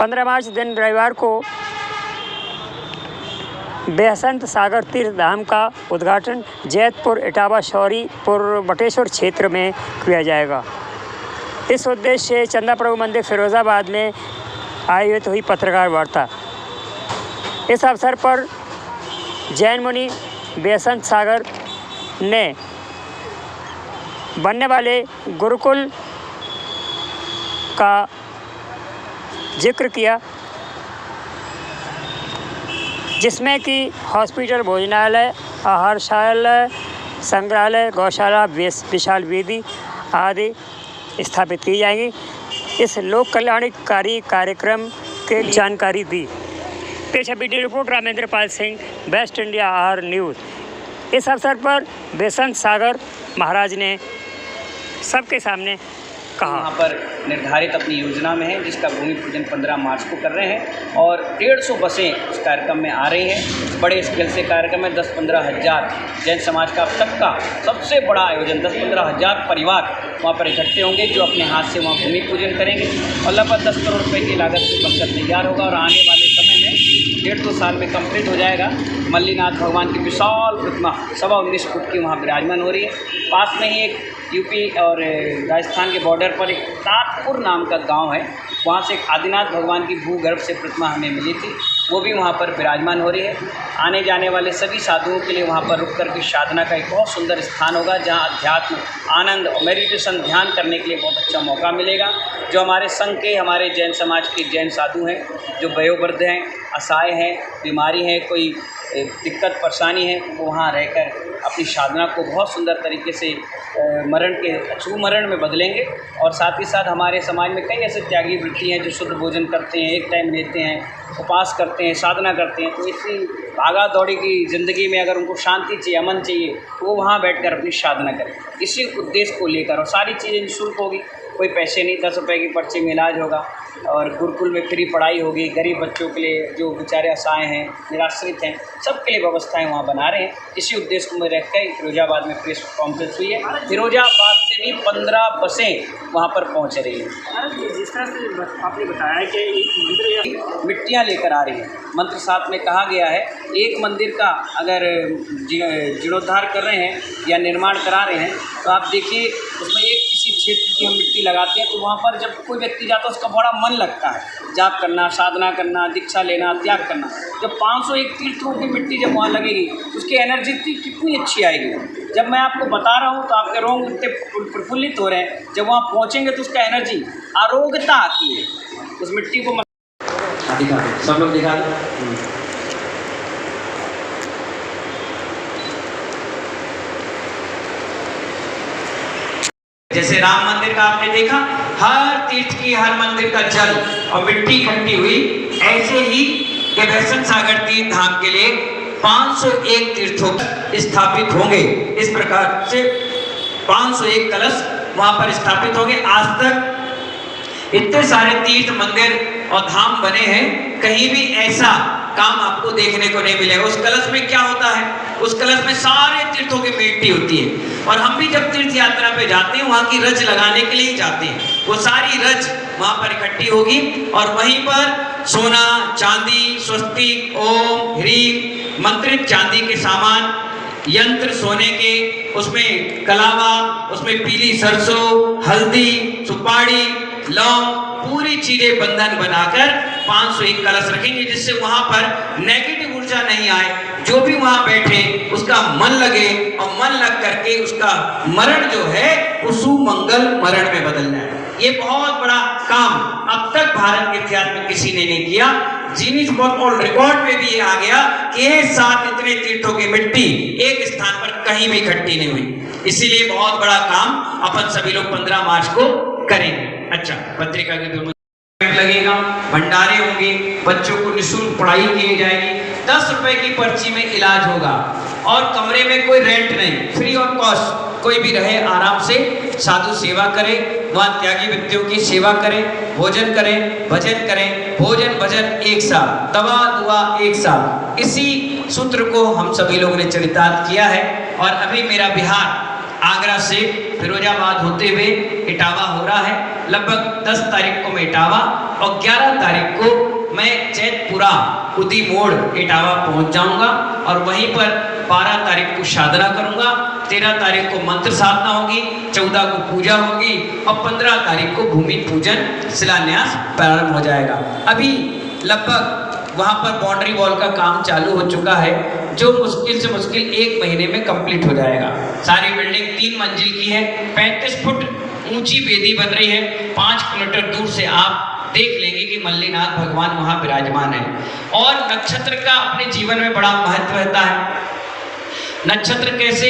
15 मार्च दिन रविवार को बेहसंत सागर तीर्थ धाम का उद्घाटन जैतपुर, इटावा, शौरीपुर, बटेश्वर क्षेत्र में किया जाएगा। इस उद्देश्य से चंदा प्रभु मंदिर फिरोजाबाद में आयोजित हुई पत्रकार वार्ता। इस अवसर पर जैन मुनि बेहसंत सागर ने बनने वाले गुरुकुल का जिक्र किया, जिसमें कि हॉस्पिटल, भोजनालय, आहारशाला, संग्रहालय, गौशाला, विशाल वेदी आदि स्थापित की जाएंगी। इस लोक कल्याणकारी कार्यक्रम के जानकारी दी। पेश है video report Ramendra Pal Singh, best India R news. इस अवसर पर बेहसंत सागर महाराज ने सबके सामने कहा। यहाँ पर निर्धारित अपनी योजना में है, जिसका भूमि पूजन 15 मार्च को कर रहे हैं और 150 बसें इस कार्यक्रम में आ रही हैं। बड़े स्केल से कार्यक्रम में 10-15 हज़ार जैन समाज का अब तक का सबसे बड़ा आयोजन, 10-15 हज़ार परिवार वहाँ पर इकट्ठे होंगे जो अपने हाथ से वहाँ भूमि पूजन करेंगे और लगभग 10 करोड़ रुपये की लागत से बनकर तैयार होगा और आने वाले समय में 1.5-2 साल में कंप्लीट हो जाएगा। मल्लीनाथ भगवान की विशाल प्रतिमा 19.25 फुट की वहाँ विराजमान हो रही है। पास में ही एक यूपी और राजस्थान के बॉर्डर पर एक तातपुर नाम का गांव है, वहाँ से एक आदिनाथ भगवान की भूगर्भ से प्रतिमा हमें मिली थी, वो भी वहाँ पर विराजमान हो रही है। आने जाने वाले सभी साधुओं के लिए वहाँ पर रुक कर के साधना का एक बहुत सुंदर स्थान होगा, जहाँ अध्यात्म, आनंद और मेडिटेशन, ध्यान करने के लिए बहुत अच्छा मौका मिलेगा। जो हमारे संघ के, हमारे जैन समाज के जैन साधु हैं, जो वयोवृद्ध हैं, असहाय हैं, बीमारी हैं, कोई दिक्कत परेशानी है, वो वहाँ रहकर अपनी साधना को बहुत सुंदर तरीके से मरण के सुमरण में बदलेंगे। और साथ ही साथ हमारे समाज में कई ऐसे त्यागी वृत्ति हैं जो शुद्ध भोजन करते हैं, एक टाइम लेते हैं, उपास करते हैं, साधना करते हैं। तो इसी भागा दौड़ी की ज़िंदगी में अगर उनको शांति चाहिए, अमन चाहिए, तो वो वहाँ बैठकर अपनी साधना करें। इसी उद्देश्य को लेकर, और सारी चीज़ें निःशुल्क होगी, कोई पैसे नहीं, 10 रुपये की पर्ची में इलाज होगा और गुरुकुल में फ्री पढ़ाई होगी। गरीब बच्चों के लिए, जो बेचारे असहाय हैं, निराश्रित हैं, सबके लिए व्यवस्थाएं वहाँ बना रहे हैं। इसी उद्देश्य को में रख कर फिरोजाबाद में प्रेस कॉन्फ्रेंस हुई है। फिरोजाबाद से भी 15 बसें वहाँ पर पहुँच रही हैं। जिस तरह से आपने बताया कि एक मंदिर मिट्टियाँ लेकर आ रही हैं, मंत्र साथ में कहा गया है, एक मंदिर का अगर जीर्णोद्धार कर रहे हैं या निर्माण करा रहे हैं तो आप देखिए उसमें एक किसी क्षेत्र की हम मिट्टी लगाते हैं तो वहाँ पर जब कोई व्यक्ति जाता है उसका बड़ा मन लगता है, जाप करना, साधना करना, दीक्षा लेना, त्याग करना। जब 501 तीर्थों की मिट्टी जब वहाँ लगेगी उसकी एनर्जी कितनी अच्छी आएगी। जब मैं आपको बता रहा हूँ तो आपके रोग इतने प्रफुल्लित हो रहे हैं, जब वहाँ पहुँचेंगे तो उसका एनर्जी, आरोग्यता आती है उस मिट्टी को। दिखा दो, सब लोग दिखा दो। जैसे राम मंदिर का आपने देखा, हर तीर्थ की, हर मंदिर का जल और मिट्टी इकट्ठी हुई, ऐसे ही बेहसंत सागर तीर्थ धाम के लिए 501 तीर्थों स्थापित होंगे। इस प्रकार से 501 कलश वहां पर स्थापित होंगे। आज तक इतने सारे तीर्थ, मंदिर और धाम बने हैं, कहीं भी ऐसा काम आपको देखने को नहीं मिलेगा। उस कलश में क्या होता है? उस कलश में सारे तीर्थों की मिट्टी होती है और हम भी जब तीर्थ यात्रा पे जाते हैं वहाँ की रज लगाने के लिए जाते हैं। वो सारी रज वहाँ पर इकट्ठी होगी और वहीं पर सोना, चांदी, स्वस्तिक, ओम, ह्रीम, मंत्रित चांदी के सामान, यंत्र सोने के, उसमें कलावा, उसमें पीली सरसों, हल्दी, सुपारी, लौंग, पूरी चीजें बंधन बनाकर 501 कलश रखेंगे, जिससे वहां पर नेगेटिव ऊर्जा नहीं आए। जो भी वहां बैठे उसका मन लगे और मन लग करके उसका मरण जो है वो सुमंगल मरण में बदल जाए। ये बहुत बड़ा काम अब तक भारत के इतिहास में किसी ने नहीं किया। जीनीस बुक वर्ल्ड रिकॉर्ड में भी ये आ गया कि एक साथ इतने तीर्थों की मिट्टी एक स्थान पर कहीं भी इकट्ठी नहीं हुई। इसीलिए बहुत बड़ा काम अपन सभी लोग 15 मार्च को करेंगे। अच्छा, पत्रिका के दोनों लगेगा, भंडारे होंगे, बच्चों को निःशुल्क पढ़ाई की जाएगी, 10 रुपए की पर्ची में इलाज होगा और कमरे में कोई रेंट नहीं, फ्री ऑफ कॉस्ट। कोई भी रहे, आराम से साधु सेवा करे, वहाँ त्यागी व्यक्तियों की सेवा करें, भोजन करें, भजन करें, भोजन भजन एक साथ, दवा दुआ एक साथ। इसी सूत्र को हम सभी लोगों ने चरितार्थ किया है। और अभी मेरा बिहार आगरा से फिरोजाबाद होते हुए इटावा हो रहा है। लगभग 10 तारीख को मैं इटावा और 11 तारीख को मैं जैतपुरा उदी मोड़ इटावा पहुंच जाऊंगा और वहीं पर 12 तारीख को साधना करूंगा, 13 तारीख को मंत्र साधना होगी, 14 को पूजा होगी और 15 तारीख को भूमि पूजन शिलान्यास प्रारंभ हो जाएगा। अभी लगभग वहाँ पर बाउंड्री वॉल का काम चालू हो चुका है, जो मुश्किल से मुश्किल 1 महीने में कंप्लीट हो जाएगा। सारी बिल्डिंग 3 मंजिल की है, 35 फुट ऊंची वेदी बन रही है। 5 किलोमीटर दूर से आप देख लेंगे कि मल्लीनाथ भगवान वहाँ विराजमान है। और नक्षत्र का अपने जीवन में बड़ा महत्व रहता है। नक्षत्र कैसे,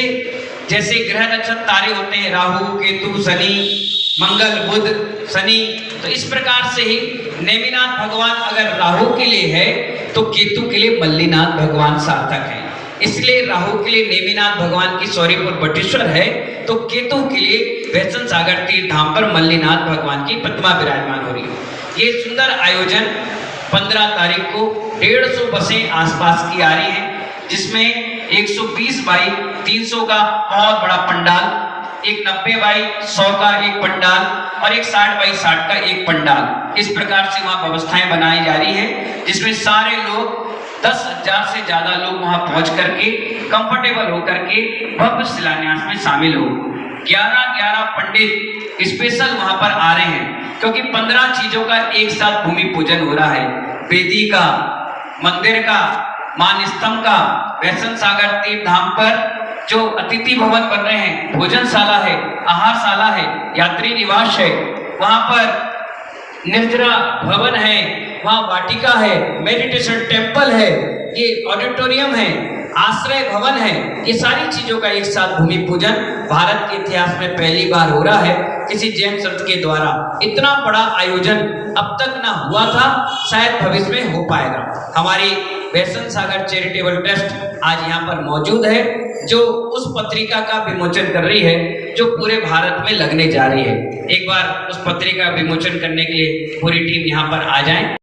जैसे ग्रह नक्षत्र तारे होते हैं, राहु केतु शनि मंगल बुध शनि, तो इस प्रकार से ही नेमिनाथ भगवान अगर राहु के लिए है तो केतु के लिए मल्लीनाथ भगवान सार्थक है। इसलिए राहु के लिए नेमिनाथ भगवान की सौरीपुर बटेश्वर है, तो केतु के लिए वैष्णव सागर तीर्थ धाम पर मल्लीनाथ भगवान की प्रतिमा विराजमान हो रही है। ये सुंदर आयोजन 15 तारीख को 150 बसें आसपास की आ रही हैं, जिसमें 120 बाई 300 का बहुत बड़ा पंडाल, एक 90 बाई 100 का एक पंडाल और एक 60 बाई 60 का एक पंडाल, इस प्रकार से वहाँ व्यवस्थाएं बनाई जा रही है, जिसमें सारे लोग 10,000 से ज्यादा लोग वहाँ पहुंच करके कंफर्टेबल होकर के भव्य शिलान्यास में शामिल हो। 11 पंडित स्पेशल वहाँ पर आ रहे हैं, क्योंकि 15 चीजों का एक साथ भूमि पूजन हो रहा है। वेदी का, मंदिर का, मान स्तंभ का, वैष्णव सागर तीर्थ धाम पर जो अतिथि भवन बन रहे हैं, भोजनशाला है, आहारशाला है, यात्री निवास है, वहां पर निर्जरा भवन है, वहां वाटिका है, मेडिटेशन टेम्पल है, ये ऑडिटोरियम है, आश्रय भवन है। ये सारी चीजों का एक साथ भूमि पूजन भारत के इतिहास में पहली बार हो रहा है किसी जैन संत के द्वारा। इतना बड़ा आयोजन अब तक ना हुआ था, शायद भविष्य में हो पाएगा। हमारी वैष्णव सागर चैरिटेबल ट्रस्ट आज यहाँ पर मौजूद है, जो उस पत्रिका का विमोचन कर रही है जो पूरे भारत में लगने जा रही है। एक बार उस पत्रिका विमोचन करने के लिए पूरी टीम यहाँ पर आ जाए।